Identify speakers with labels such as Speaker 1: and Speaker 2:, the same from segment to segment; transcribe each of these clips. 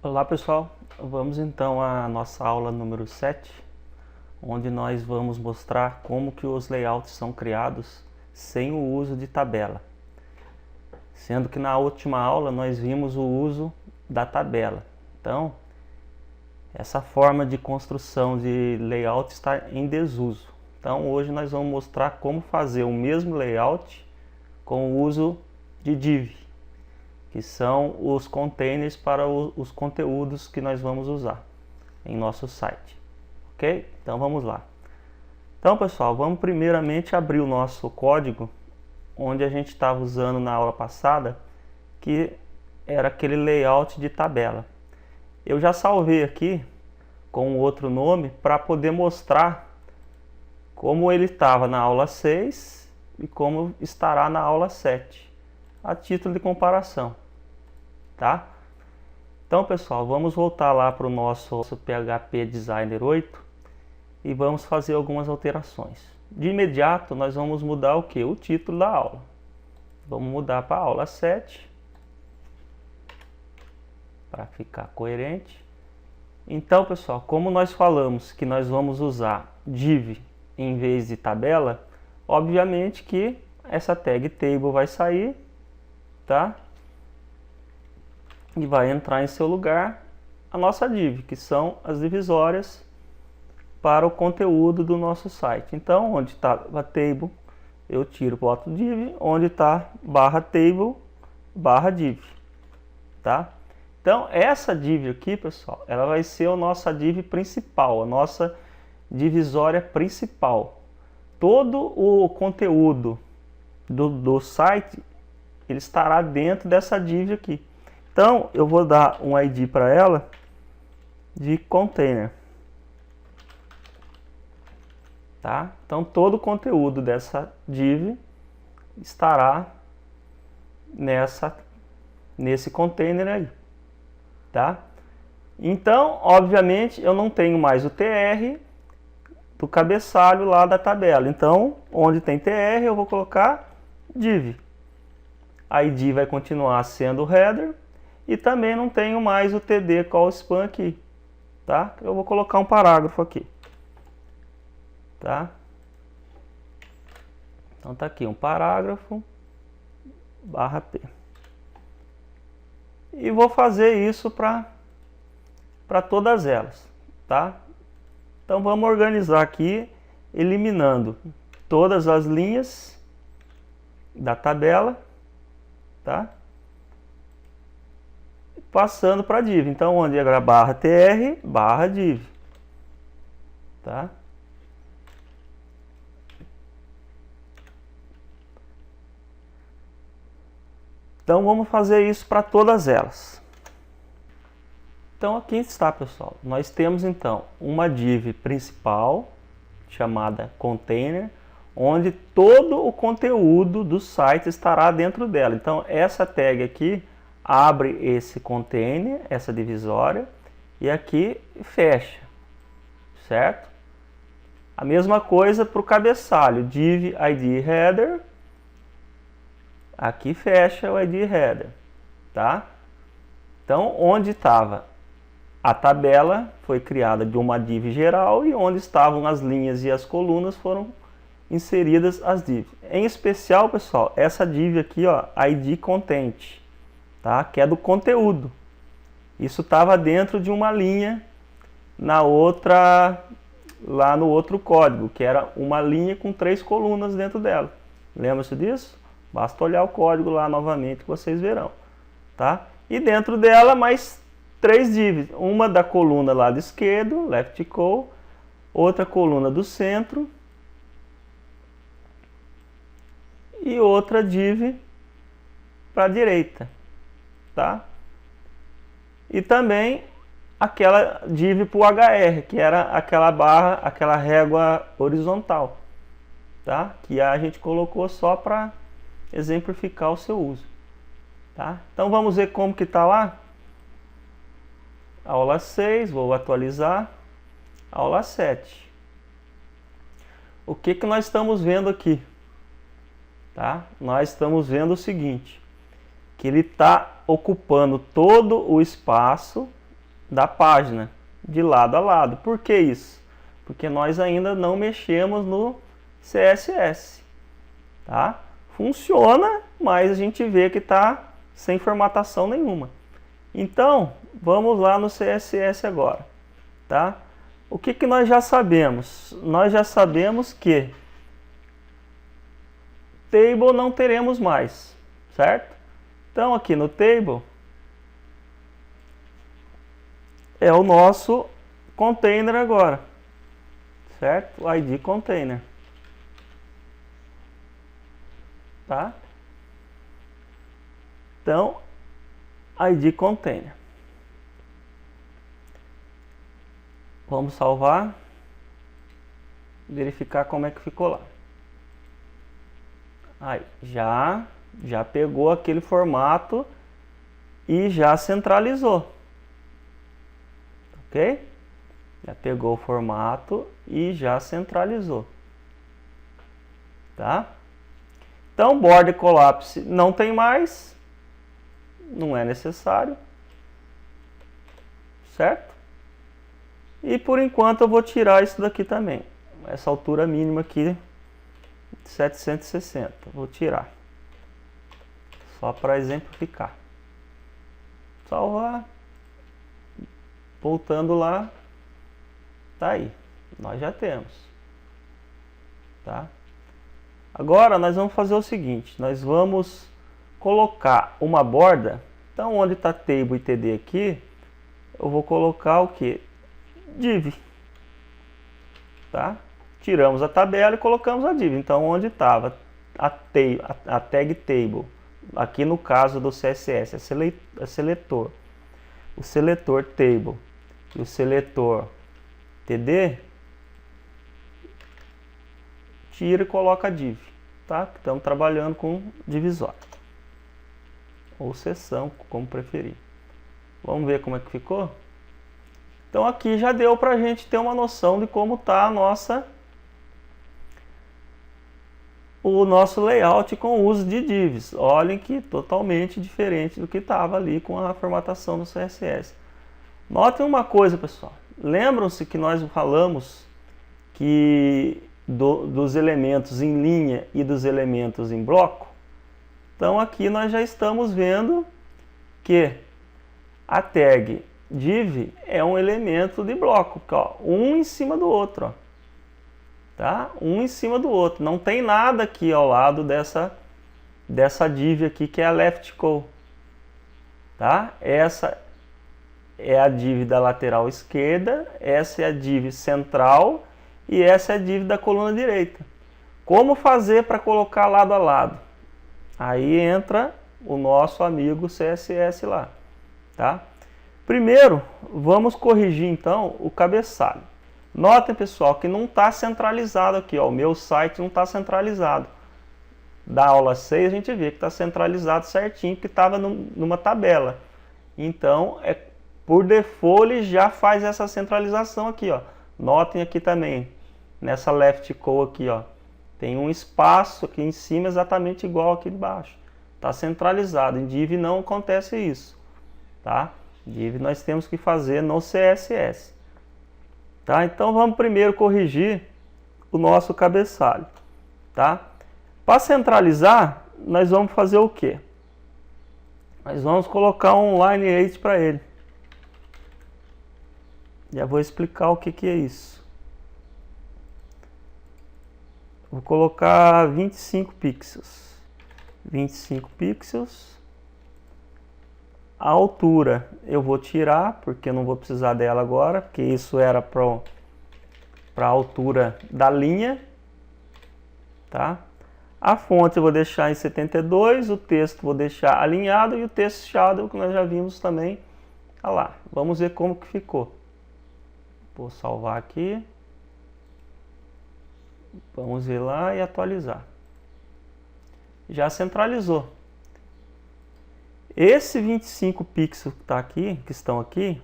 Speaker 1: Olá pessoal, vamos então à nossa aula número 7, onde nós vamos mostrar como que os layouts são criados sem o uso de tabela. Sendo que na última aula nós vimos o uso da tabela. Então, essa forma de construção de layout está em desuso. Então hoje nós vamos mostrar como fazer o mesmo layout com o uso de div, que são os containers para os conteúdos que nós vamos usar em nosso site. Ok? Então vamos lá. Então pessoal, vamos primeiramente abrir o nosso código, onde a gente estava usando na aula passada, que era aquele layout de tabela. Eu já salvei aqui com outro nome para poder mostrar como ele estava na aula 6 e como estará na aula 7, a título de comparação, tá? Então pessoal, vamos voltar lá para o nosso PHP Designer 8 e vamos fazer algumas alterações. De imediato nós vamos mudar o que? O título da aula. Vamos mudar para aula 7, para ficar coerente. Então pessoal, como nós falamos que nós vamos usar div em vez de tabela, obviamente que essa tag table vai sair, tá? E vai entrar em seu lugar a nossa div, que são as divisórias para o conteúdo do nosso site. Então, onde está a table, eu tiro, boto div, onde está barra table, barra div, tá? Então, essa div aqui, pessoal, ela vai ser a nossa div principal, a nossa divisória principal. Todo o conteúdo do site, ele estará dentro dessa div aqui. Então, eu vou dar um ID para ela de container. Tá? Então, todo o conteúdo dessa div estará nesse container aí. Tá? Então, obviamente, eu não tenho mais o tr do cabeçalho lá da tabela. Então, onde tem tr, eu vou colocar div. A ID vai continuar sendo o header e também não tenho mais o td call span aqui, tá? Eu vou colocar um parágrafo aqui, tá? Então tá aqui um parágrafo barra p. E vou fazer isso para todas elas, tá? Então vamos organizar aqui, eliminando todas as linhas da tabela, tá? Passando para div. Então onde era barra tr, barra div, tá? Então vamos fazer isso para todas elas. Então aqui está, pessoal. Nós temos então uma div principal chamada container, onde todo o conteúdo do site estará dentro dela. Então essa tag aqui abre esse container, essa divisória, e aqui fecha, certo? A mesma coisa para o cabeçalho, div id header, aqui fecha o id header, tá? Então onde estava a tabela foi criada de uma div geral e onde estavam as linhas e as colunas foram inseridas as divs. Em especial, pessoal, essa div aqui, ó, id content, tá? Que é do conteúdo. Isso estava dentro de uma linha na outra, lá no outro código, que era uma linha com 3 colunas dentro dela. Lembra-se disso? Basta olhar o código lá novamente que vocês verão, tá? E dentro dela mais 3 divs, uma da coluna lá do esquerdo, left call, outra coluna do centro e outra div para a direita, tá? E também aquela div para o HR, que era aquela barra, aquela régua horizontal, tá? Que a gente colocou só para exemplificar o seu uso, tá? Então vamos ver como que está lá. Aula 6, vou atualizar. Aula 7. O que nós estamos vendo aqui? Tá? Nós estamos vendo o seguinte, que ele está ocupando todo o espaço da página, de lado a lado. Por que isso? Porque nós ainda não mexemos no CSS, tá? Funciona, mas a gente vê que está sem formatação nenhuma. Então, vamos lá no CSS agora, tá? O que nós já sabemos? Nós já sabemos que table não teremos mais, certo? Então, aqui no table é o nosso container agora, certo? O ID container, tá? Então, ID container. Vamos salvar, verificar como é que ficou lá. Aí, já pegou aquele formato e já centralizou. Ok? Já pegou o formato e já centralizou. Tá? Então, border collapse não tem mais. Não é necessário. Certo? E por enquanto eu vou tirar isso daqui também. Essa altura mínima aqui, 760. Vou tirar. Só para exemplificar. Salvar. Voltando lá. Tá aí. Nós já temos. Tá? Agora nós vamos fazer o seguinte. Nós vamos colocar uma borda. Então onde está table e td aqui, eu vou colocar o que? Div. Tá? Tiramos a tabela e colocamos a div. Então onde estava a tag table, aqui no caso do CSS, é seletor. O seletor table e o seletor td, tira e coloca div, tá? Estamos trabalhando com divisório ou seção, como preferir. Vamos ver como é que ficou? Então aqui já deu para a gente ter uma noção de como está o nosso layout com o uso de divs. Olhem que totalmente diferente do que estava ali com a formatação do CSS. Notem uma coisa, pessoal. Lembram-se que nós falamos que dos elementos em linha e dos elementos em bloco? Então aqui nós já estamos vendo que a tag div é um elemento de bloco, ó, um em cima do outro, ó, tá? Um em cima do outro. Não tem nada aqui ao lado dessa div aqui que é a left call, tá? Essa é a div da lateral esquerda, essa é a div central e essa é a div da coluna direita. Como fazer para colocar lado a lado? Aí entra o nosso amigo CSS lá, tá? Primeiro, vamos corrigir então o cabeçalho. Notem, pessoal, que não está centralizado aqui, ó, o meu site não está centralizado. Da aula 6 a gente vê que está centralizado certinho, porque estava numa tabela. Então, por default, ele já faz essa centralização aqui, ó. Notem aqui também, nessa left call aqui, ó, tem um espaço aqui em cima exatamente igual aqui embaixo. Está centralizado. Em div não acontece isso, tá? Div nós temos que fazer no CSS. Tá? Então vamos primeiro corrigir o nosso cabeçalho. Tá? Para centralizar, nós vamos fazer o quê? Nós vamos colocar um line8 para ele. Já vou explicar o que é isso. Vou colocar 25 pixels. 25 pixels. A altura eu vou tirar, porque eu não vou precisar dela agora, porque isso era para a altura da linha. Tá? A fonte eu vou deixar em 72, o texto vou deixar alinhado e o texto shadow que nós já vimos também. Tá lá. Vamos ver como que ficou. Vou salvar aqui. Vamos ver lá e atualizar. Já centralizou. Esse 25 pixels que estão aqui,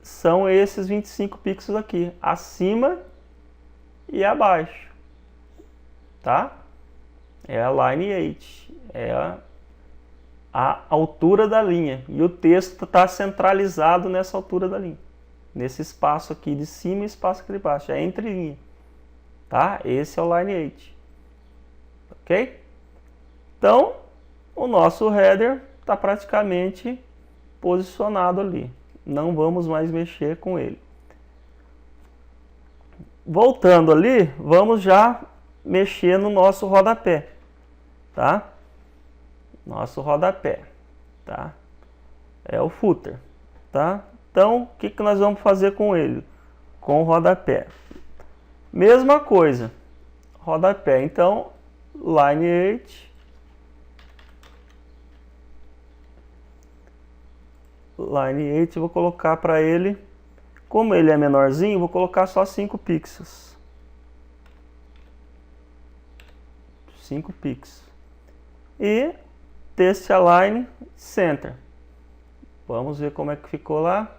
Speaker 1: são esses 25 pixels aqui, acima e abaixo, tá? É a line 8, é a altura da linha. E o texto está centralizado nessa altura da linha. Nesse espaço aqui de cima e espaço aqui de baixo. É entre linha. Tá? Esse é o Lineage. Ok? Então, o nosso header está praticamente posicionado ali. Não vamos mais mexer com ele. Voltando ali, vamos já mexer no nosso rodapé. Tá? Nosso rodapé. Tá? É o footer. Tá? Então, o que nós vamos fazer com ele? Com o rodapé. Mesma coisa. Rodapé. Então, Lineage. Lineage, vou colocar para ele, como ele é menorzinho, vou colocar só 5 pixels. 5 pixels. E Text Align Center. Vamos ver como é que ficou lá.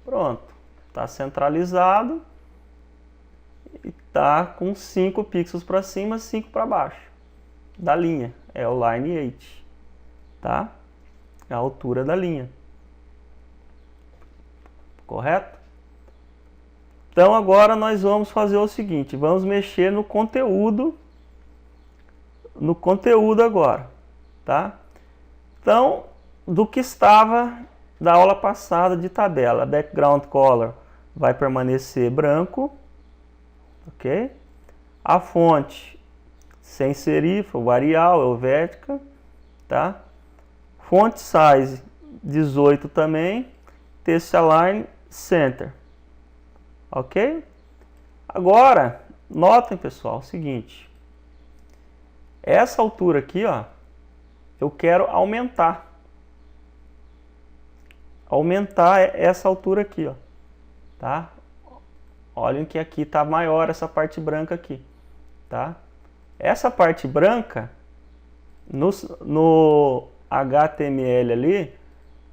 Speaker 1: Pronto. Está centralizado. E está com 5 pixels para cima, 5 para baixo da linha. É o Lineage, tá? A altura da linha. Correto? Então agora nós vamos fazer o seguinte, vamos mexer no conteúdo agora, tá? Então, do que estava da aula passada de tabela, background color vai permanecer branco, ok? A fonte sem serifa, o Arial, Helvética, tá? Font size 18 também, Text Align Center, ok? Agora, notem pessoal, o seguinte, essa altura aqui, ó, eu quero aumentar essa altura aqui, ó, tá? Olhem que aqui tá maior essa parte branca aqui, tá? Essa parte branca, no HTML ali,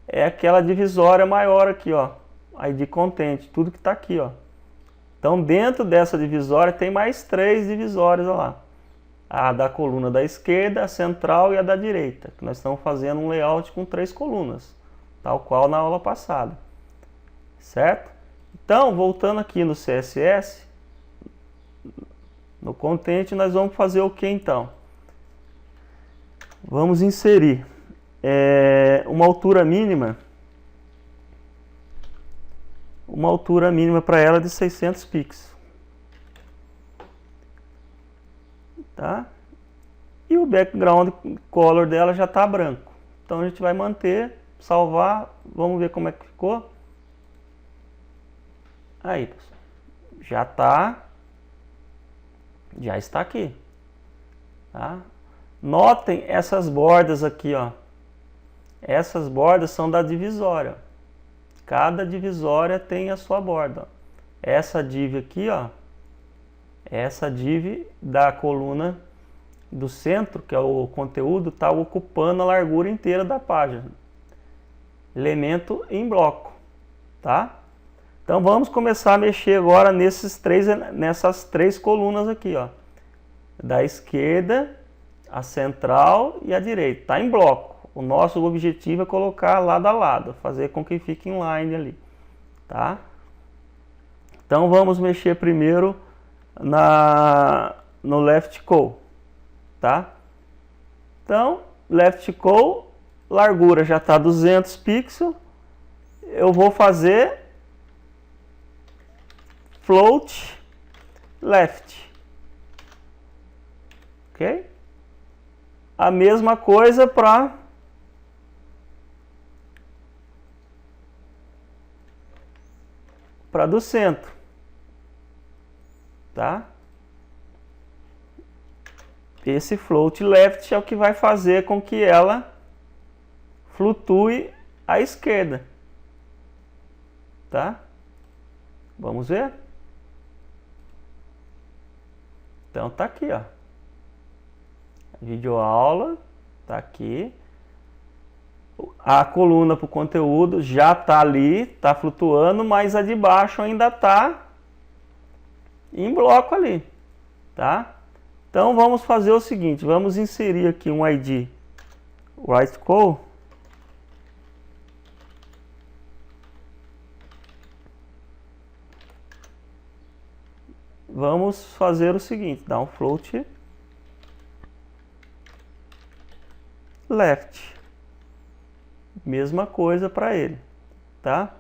Speaker 1: é aquela divisória maior aqui, ó, ID Content, tudo que está aqui, ó. Então, dentro dessa divisória, tem mais 3 divisórias, ó lá. A da coluna da esquerda, a central e a da direita. Que nós estamos fazendo um layout com 3 colunas, tal qual na aula passada. Certo? Então, voltando aqui no CSS, no Content, nós vamos fazer o que então? Vamos inserir uma altura mínima para ela de 600 pixels. Tá? E o background color dela já está branco. Então a gente vai manter, salvar, vamos ver como é que ficou. Aí, pessoal, já está aqui. Tá? Notem essas bordas aqui, ó. Essas bordas são da divisória. Cada divisória tem a sua borda. Ó. Essa div aqui, ó. Essa div da coluna do centro, que é o conteúdo, está ocupando a largura inteira da página. Elemento em bloco, tá? Então vamos começar a mexer agora nessas 3 colunas aqui, ó. Da esquerda, a central e a direita. Está em bloco. O nosso objetivo é colocar lado a lado, fazer com que fique em line ali, tá? Então vamos mexer primeiro no left call, tá? Então, left call, largura já está 200 pixels. Eu vou fazer float left, ok? A mesma coisa para do centro, tá? Esse float left é o que vai fazer com que ela flutue à esquerda, tá? Vamos ver? Então tá aqui, ó. Videoaula, tá aqui. A coluna para o conteúdo já tá ali, tá flutuando, mas a de baixo ainda tá em bloco ali, tá? Então vamos fazer o seguinte, vamos inserir aqui um ID WriteCall. Vamos fazer o seguinte, dar um float left. Mesma coisa para ele, tá?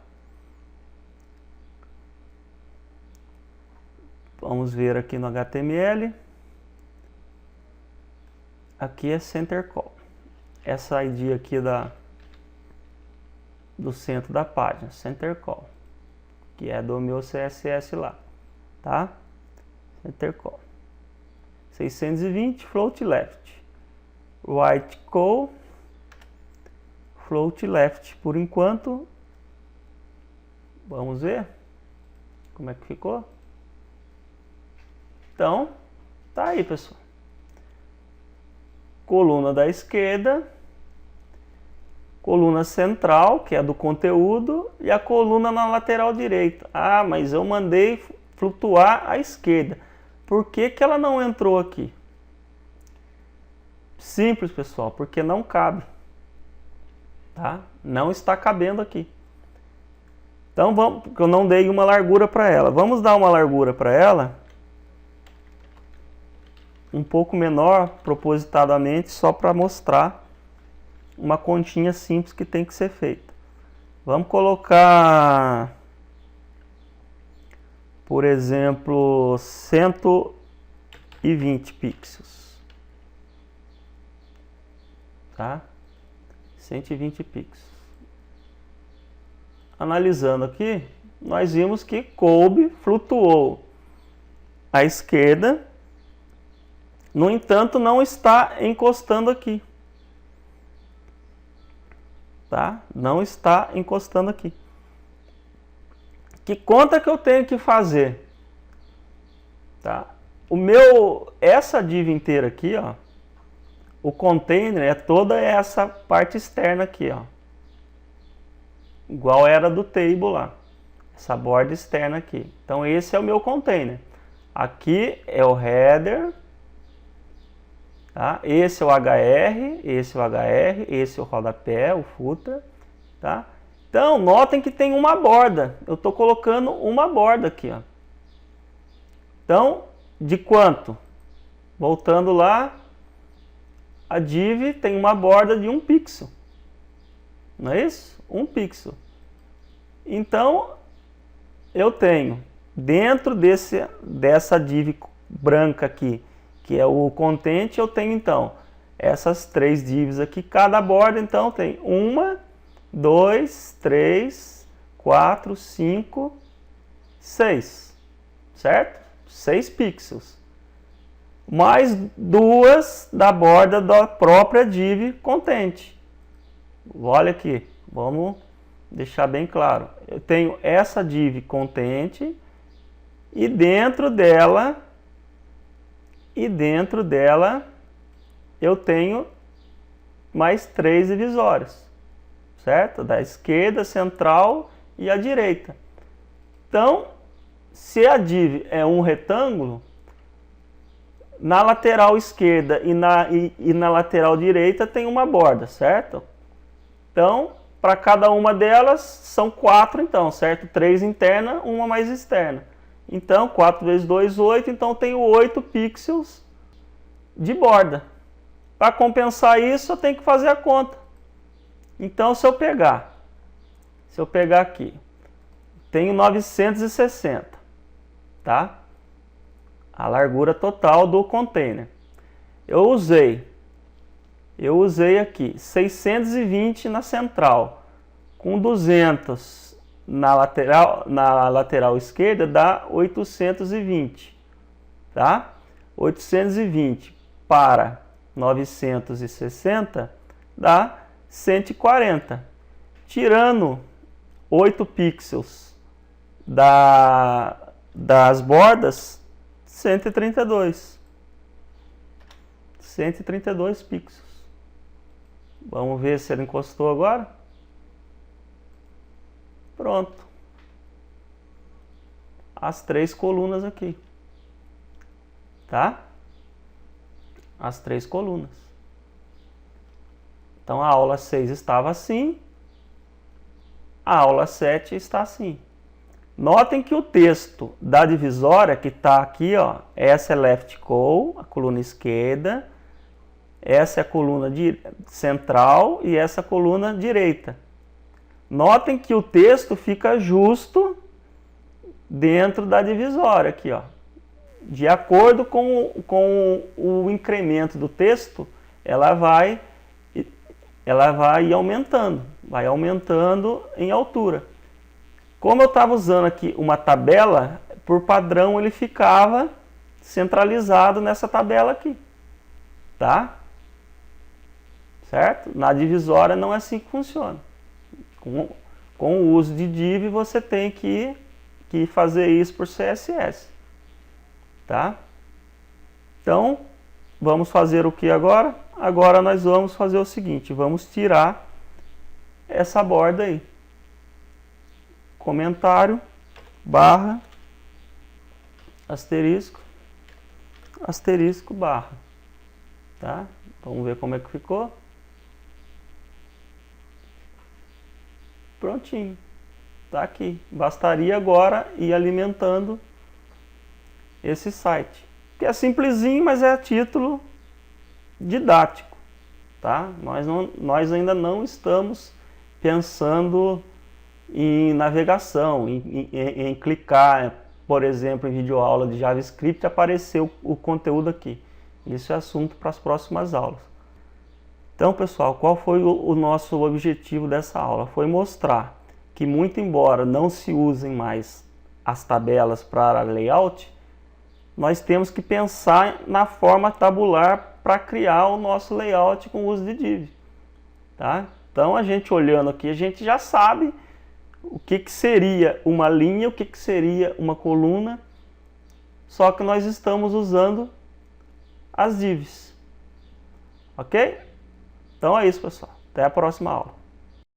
Speaker 1: Vamos ver aqui no HTML. Aqui é center call. Essa ID aqui do centro da página, center call, que é do meu CSS lá, tá? Center call. 620 float left. Right call float left. Por enquanto, vamos ver como é que ficou. Então, tá aí, pessoal. Coluna da esquerda, coluna central, que é do conteúdo, e a coluna na lateral direita. Ah, mas eu mandei flutuar à esquerda. Por que que ela não entrou aqui? Simples, pessoal, porque não cabe. Tá? Não está cabendo aqui. Então, vamos, porque eu não dei uma largura para ela. Vamos dar uma largura para ela um pouco menor, propositadamente, só para mostrar uma continha simples que tem que ser feita. Vamos colocar, por exemplo, 120 pixels. Tá? 120 pixels. Analisando aqui, nós vimos que coube, flutuou à esquerda. No entanto, não está encostando aqui. Tá? Não está encostando aqui. Que conta que eu tenho que fazer? Tá? Essa div inteira aqui, ó, o container é toda essa parte externa aqui, ó. Igual era do table lá. Essa borda externa aqui. Então esse é o meu container. Aqui é o header. Tá? Esse é o HR, esse é o HR, esse é o rodapé, o footer. Tá? Então notem que tem uma borda. Eu estou colocando uma borda aqui. Ó. Então, de quanto? Voltando lá, a div tem uma borda de 1 pixel. Não é isso? 1 pixel. Então, eu tenho dentro dessa div branca aqui, que é o content, eu tenho então essas 3 divs aqui. Cada borda então tem 1, 2, 3, 4, 5, 6. Certo? 6 pixels. Mais 2 da borda da própria div content. Olha aqui, vamos deixar bem claro. Eu tenho essa div content e dentro dela eu tenho mais 3 divisórios, certo? Da esquerda, central e a direita. Então, se a div é um retângulo, na lateral esquerda e na lateral direita tem uma borda, certo? Então, para cada uma delas, são 4 então, certo? 3 interna, uma mais externa. Então, 4 vezes 2, 8. Então, eu tenho 8 pixels de borda. Para compensar isso, eu tenho que fazer a conta. Então, se eu pegar aqui, tenho 960, tá? A largura total do container. Eu usei aqui 620 na central, com 200 na lateral esquerda, dá 820, tá? 820 para 960 dá 140. Tirando 8 pixels das bordas, 132 pixels. Vamos ver se ele encostou agora. Pronto. As 3 colunas aqui. Tá? as 3 colunas. Então a aula 6 estava assim, a aula 7 está assim. Notem que o texto da divisória, que está aqui, ó, essa é left call, a coluna esquerda, essa é a coluna central e essa é a coluna direita. Notem que o texto fica justo dentro da divisória aqui, ó. De acordo com o incremento do texto, ela vai vai aumentando em altura. Como eu estava usando aqui uma tabela, por padrão ele ficava centralizado nessa tabela aqui, tá? Certo? Na divisória não é assim que funciona. Com o uso de div você tem que fazer isso por CSS, tá? Então, vamos fazer o que agora? Agora nós vamos fazer o seguinte, vamos tirar essa borda aí. Comentário, barra, asterisco, asterisco, barra, tá? Vamos ver como é que ficou. Prontinho, tá aqui. Bastaria agora ir alimentando esse site, que é simplesinho, mas é a título didático, tá? Nós ainda não estamos pensando em navegação, em clicar, por exemplo, em videoaula de JavaScript, apareceu o conteúdo aqui. Isso é assunto para as próximas aulas. Então, pessoal, qual foi o nosso objetivo dessa aula? Foi mostrar que, muito embora não se usem mais as tabelas para layout, nós temos que pensar na forma tabular para criar o nosso layout com o uso de div. Tá? Então, a gente olhando aqui, a gente já sabe o que seria uma linha, o que seria uma coluna, só que nós estamos usando as divs. Ok? Então é isso, pessoal. Até a próxima aula.